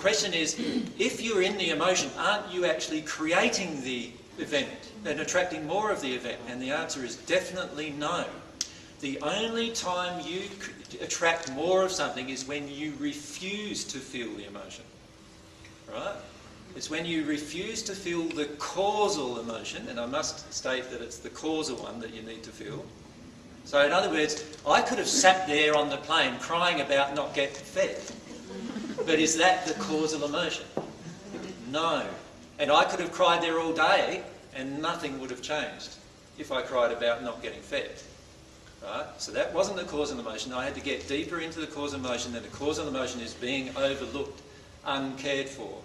The question is, if you're in the emotion, aren't you actually creating the event and attracting more of the event? And the answer is definitely no. The only time you attract more of something is when you refuse to feel the emotion. Right? It's when you refuse to feel the causal emotion, and I must state that it's the causal one that you need to feel. So in other words, I could have sat there on the plane crying about not getting fed. But is that the causal emotion? No. And I could have cried there all day and nothing would have changed if I cried about not getting fed. Right? So that wasn't the causal emotion. I had to get deeper into the causal emotion, and the causal emotion is being overlooked, uncared for.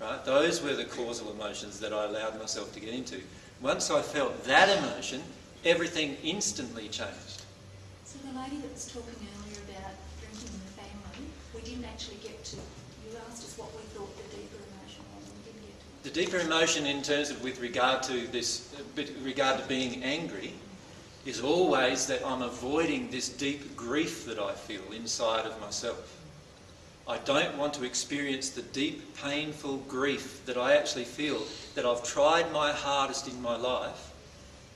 Right? Those were the causal emotions that I allowed myself to get into. Once I felt that emotion, everything instantly changed. So the lady that was talking earlier about drinking in the family, we didn't actually get to, you asked us what we thought the deeper emotion was, and we didn't get to it. The deeper emotion in terms of with regard to this, with regard to being angry, is always that I'm avoiding this deep grief that I feel inside of myself. I don't want to experience the deep, painful grief that I actually feel, that I've tried my hardest in my life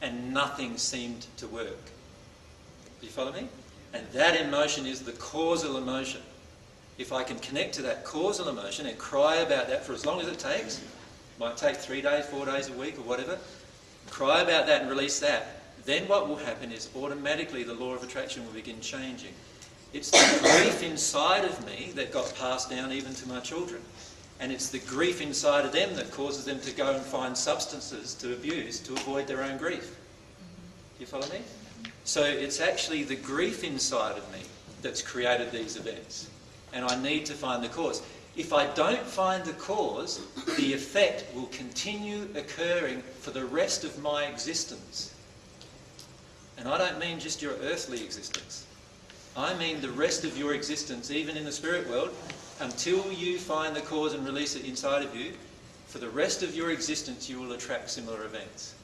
and nothing seemed to work. Do you follow me? And that emotion is the causal emotion. If I can connect to that causal emotion and cry about that for as long as it takes, might take 3 days, 4 days a week or whatever, cry about that and release that, then what will happen is automatically the law of attraction will begin changing. It's the grief inside of me that got passed down even to my children. And it's the grief inside of them that causes them to go and find substances to abuse to avoid their own grief. Do you follow me? So it's actually the grief inside of me that's created these events. And I need to find the cause. If I don't find the cause, the effect will continue occurring for the rest of my existence. And I don't mean just your earthly existence. I mean the rest of your existence, even in the spirit world, until you find the cause and release it inside of you. For the rest of your existence, you will attract similar events.